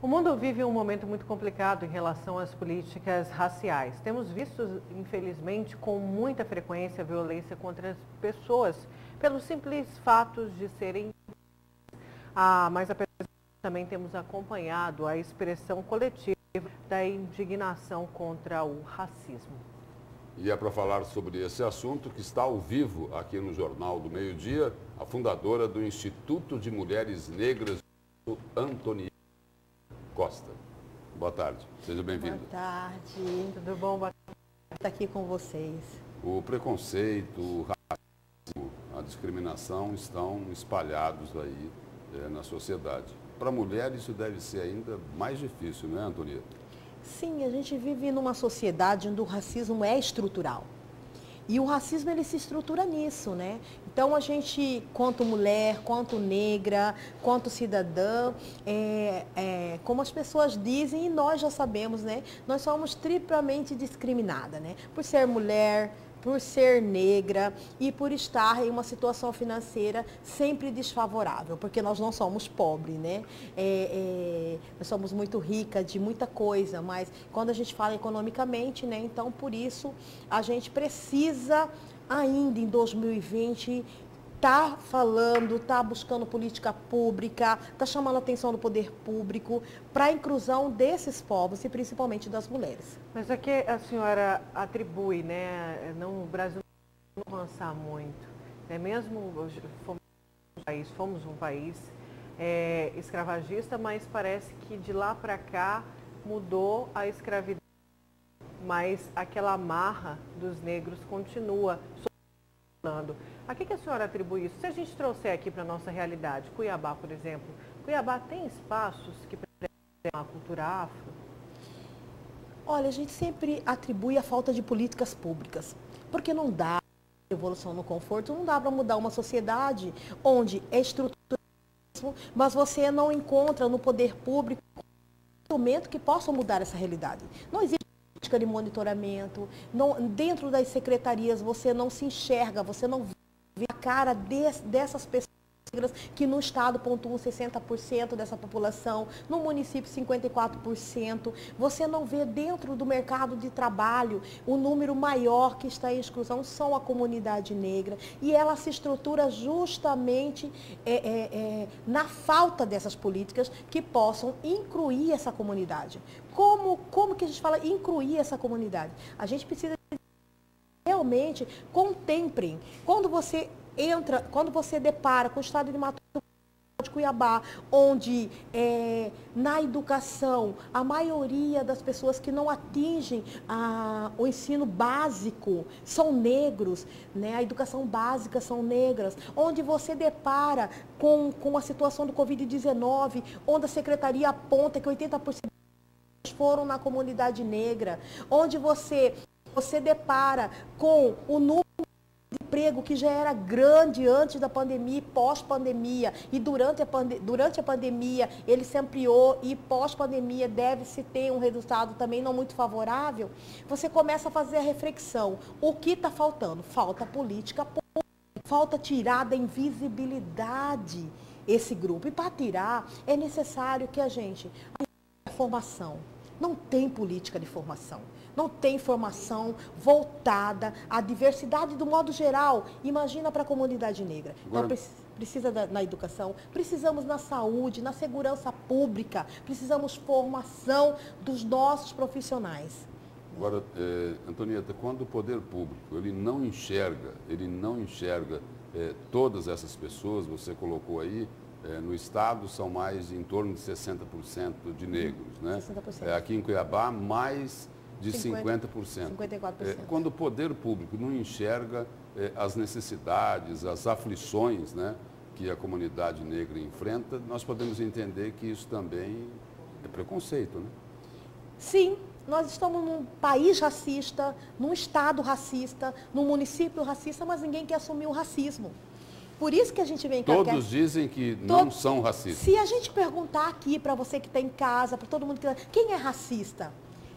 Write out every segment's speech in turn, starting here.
O mundo vive um momento muito complicado em relação às políticas raciais. Temos visto, infelizmente, com muita frequência, violência contra as pessoas, pelos simples fatos de serem. Mas apesar disso, também temos acompanhado a expressão coletiva da indignação contra o racismo. E é para falar sobre esse assunto que está ao vivo aqui no Jornal do Meio-Dia, a fundadora do Instituto de Mulheres Negras, Antonieta Costa. Boa tarde, seja bem-vindo. Boa tarde. Tudo bom? Boa tarde. Estar aqui com vocês. O preconceito, o racismo, a discriminação estão espalhados aí na sociedade. Para a mulher isso deve ser ainda mais difícil, não é, Antonieta? Sim, a gente vive numa sociedade onde o racismo é estrutural. E o racismo, ele se estrutura nisso, né? Então, a gente, quanto mulher, quanto negra, quanto cidadã, como as pessoas dizem, e nós já sabemos, né? Nós somos triplamente discriminadas, né? Por ser mulher, por ser negra e por estar em uma situação financeira sempre desfavorável, porque nós não somos pobres, né? Nós somos muito ricas de muita coisa, mas quando a gente fala economicamente, né? Então, por isso, a gente precisa ainda em 2020 tá falando, tá buscando política pública, tá chamando a atenção do poder público para a inclusão desses povos e principalmente das mulheres. Mas aqui a senhora atribui, né? O Brasil não avançar muito, né? Mesmo fomos um país escravagista, mas parece que de lá para cá mudou a escravidão, mas aquela amarra dos negros continua. A que a senhora atribui isso? Se a gente trouxer aqui para a nossa realidade, Cuiabá, por exemplo, Cuiabá tem espaços que preservam a cultura afro? Olha, a gente sempre atribui a falta de políticas públicas, porque não dá evolução no conforto, não dá para mudar uma sociedade onde é estrutural, mas você não encontra no poder público um instrumento que possa mudar essa realidade. Não existe política de monitoramento, dentro das secretarias você não se enxerga, você não vê a cara dessas pessoas que no estado pontuam 60% dessa população, no município 54%. Você não vê dentro do mercado de trabalho o número maior que está em exclusão são a comunidade negra. E ela se estrutura justamente na falta dessas políticas que possam incluir essa comunidade. Como que a gente fala incluir essa comunidade? A gente precisa realmente contemplem. Quando você depara com o estado de Mato Grosso de Cuiabá, onde na educação a maioria das pessoas que não atingem o ensino básico são negros, né? A educação básica são negras, onde você depara com a situação do Covid-19, onde a secretaria aponta que 80% foram na comunidade negra, onde você depara com o número de emprego que já era grande antes da pandemia e pós-pandemia, e durante a pandemia ele se ampliou e pós-pandemia deve-se ter um resultado também não muito favorável, você começa a fazer a reflexão. O que está faltando? Falta política pública, falta tirar da invisibilidade esse grupo. E para tirar é necessário que a formação. Não tem política de formação, não tem formação voltada à diversidade do modo geral. Imagina para a comunidade negra. Agora, precisa na educação, precisamos na saúde, na segurança pública, precisamos formação dos nossos profissionais. Agora, Antonieta, quando o poder público ele não enxerga todas essas pessoas, você colocou aí, no estado são mais em torno de 60% de negros, né? 60%. Aqui em Cuiabá, mais de 50%. 54%. Quando o poder público não enxerga as necessidades, as aflições, né, que a comunidade negra enfrenta, nós podemos entender que isso também é preconceito, né? Sim, nós estamos num país racista, num estado racista, num município racista, mas ninguém quer assumir o racismo. Por isso que a gente vem cá. Todos dizem que não são racistas. Se a gente perguntar aqui para você que está em casa, para todo mundo quem é racista?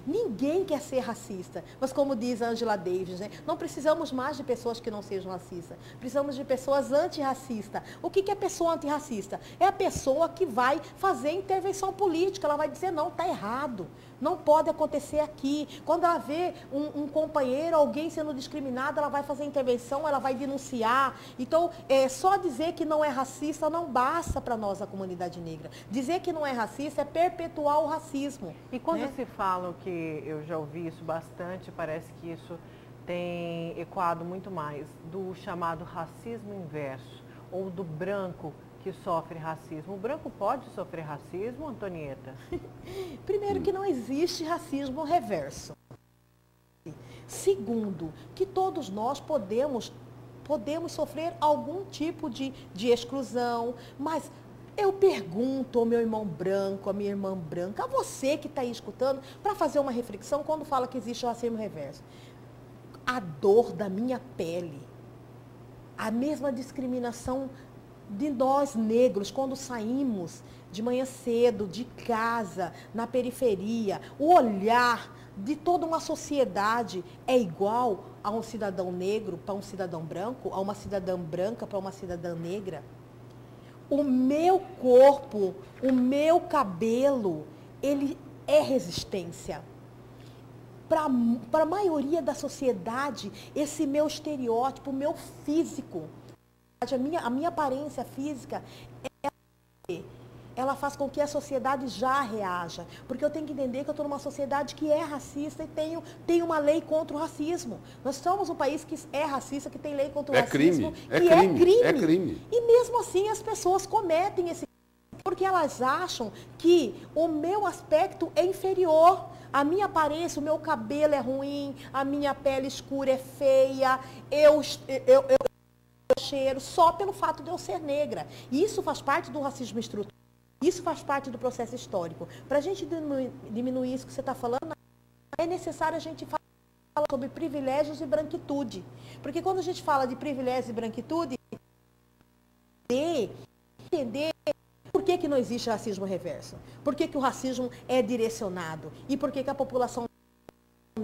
Ninguém quer ser racista. Mas como diz a Angela Davis, né, não precisamos mais de pessoas que não sejam racistas. Precisamos de pessoas antirracistas. O que é pessoa antirracista? É a pessoa que vai fazer intervenção política. Ela vai dizer, não, está errado. Não pode acontecer aqui. Quando ela vê um companheiro, alguém sendo discriminado, ela vai fazer intervenção, ela vai denunciar. Então, só dizer que não é racista não basta para nós, a comunidade negra. Dizer que não é racista é perpetuar o racismo. E quando né? se fala, que eu já ouvi isso bastante, parece que isso tem ecoado muito mais, do chamado racismo inverso, ou do branco que sofre racismo. O branco pode sofrer racismo, Antonieta? Primeiro, que não existe racismo reverso. Segundo, que todos nós podemos sofrer algum tipo de exclusão, mas eu pergunto ao meu irmão branco, à minha irmã branca, a você que está aí escutando, para fazer uma reflexão quando fala que existe o racismo reverso. A dor da minha pele, a mesma discriminação de nós negros, quando saímos de manhã cedo, de casa, na periferia, o olhar de toda uma sociedade é igual a um cidadão negro para um cidadão branco, a uma cidadã branca para uma cidadã negra. O meu corpo, o meu cabelo, ele é resistência. Para a maioria da sociedade, esse meu estereótipo, o meu físico, a minha aparência física, ela faz com que a sociedade já reaja. Porque eu tenho que entender que eu estou numa sociedade que é racista e tem uma lei contra o racismo. Nós somos um país que é racista, que tem lei contra o racismo. É crime. E mesmo assim as pessoas cometem esse crime, porque elas acham que o meu aspecto é inferior. A minha aparência, o meu cabelo é ruim, a minha pele escura é feia, eu cheiro só pelo fato de eu ser negra. E isso faz parte do racismo estrutural. Isso faz parte do processo histórico. Para a gente diminuir isso que você está falando, é necessário a gente falar sobre privilégios e branquitude. Porque quando a gente fala de privilégios e branquitude, entender por que não existe racismo reverso. Por que o racismo é direcionado. E por que a população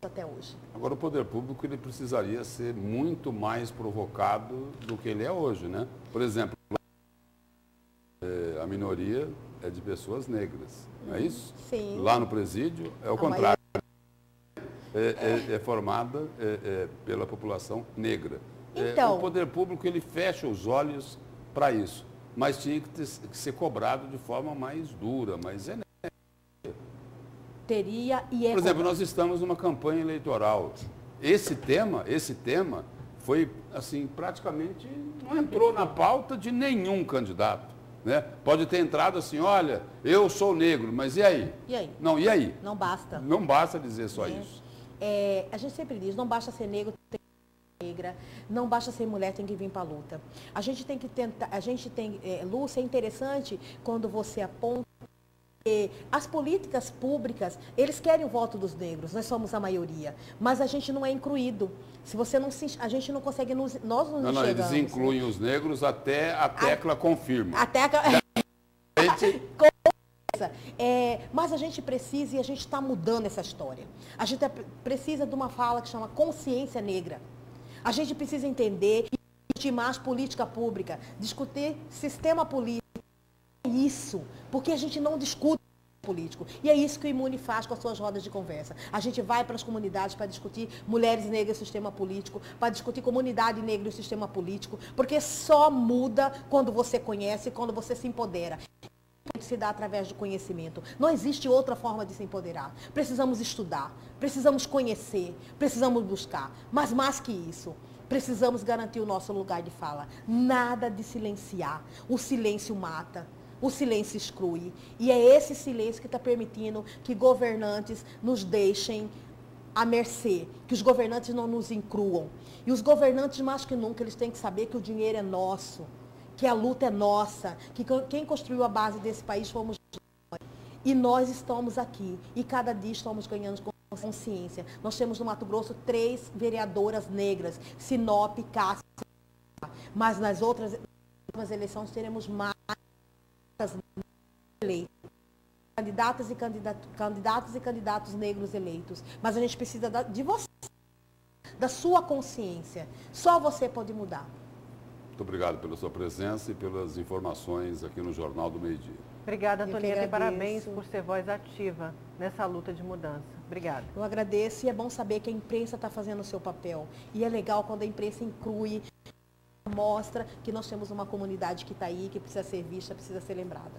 até hoje. Agora, o poder público ele precisaria ser muito mais provocado do que ele é hoje, né? Por exemplo, a minoria é de pessoas negras, não é isso? Sim. Lá no presídio é o contrário. É formada pela população negra. Então, o poder público ele fecha os olhos para isso, mas tinha que ser cobrado de forma mais dura, mais enérgica. Teria e é. Por exemplo, nós estamos numa campanha eleitoral. Esse tema foi, assim, praticamente não entrou na pauta de nenhum candidato. Né? Pode ter entrado assim, olha, eu sou negro, mas e aí? E aí? Não, e aí? Não basta. Não basta dizer só isso. A gente sempre diz, não basta ser negro, tem que ser negra, não basta ser mulher, tem que vir para a luta. A gente tem que tentar, Lúcia, é interessante quando você aponta as políticas públicas, eles querem o voto dos negros, nós somos a maioria, mas a gente não é incluído. Se você não a gente não consegue, nós não enxergamos. Não, eles incluem os negros até a tecla confirma. Até mas a gente precisa, e a gente está mudando essa história. A gente precisa de uma fala que chama consciência negra. A gente precisa entender e discutir mais política pública, discutir sistema político. Isso, porque a gente não discute político. E é isso que o Imune faz com as suas rodas de conversa. A gente vai para as comunidades para discutir mulheres negras e o sistema político, para discutir comunidade negra e o sistema político, porque só muda quando você conhece, quando você se empodera. Se dá através do conhecimento. Não existe outra forma de se empoderar. Precisamos estudar, precisamos conhecer, precisamos buscar. Mas mais que isso, precisamos garantir o nosso lugar de fala. Nada de silenciar. O silêncio mata. O silêncio exclui. E é esse silêncio que está permitindo que governantes nos deixem à mercê, que os governantes não nos incluam. E os governantes, mais que nunca, eles têm que saber que o dinheiro é nosso, que a luta é nossa, que quem construiu a base desse país fomos nós. E nós estamos aqui. E cada dia estamos ganhando consciência. Nós temos no Mato Grosso 3 vereadoras negras, Sinop, Cássia, mas nas outras eleições teremos mais eleitas. candidatas e candidatos negros eleitos. Mas a gente precisa de você, da sua consciência. Só você pode mudar. Muito obrigado pela sua presença e pelas informações aqui no Jornal do Meio Dia. Obrigada, Antonieta, e parabéns por ser voz ativa nessa luta de mudança. Obrigada. Eu agradeço e é bom saber que a imprensa está fazendo o seu papel. E é legal quando a imprensa inclui, mostra que nós temos uma comunidade que está aí, que precisa ser vista, precisa ser lembrada.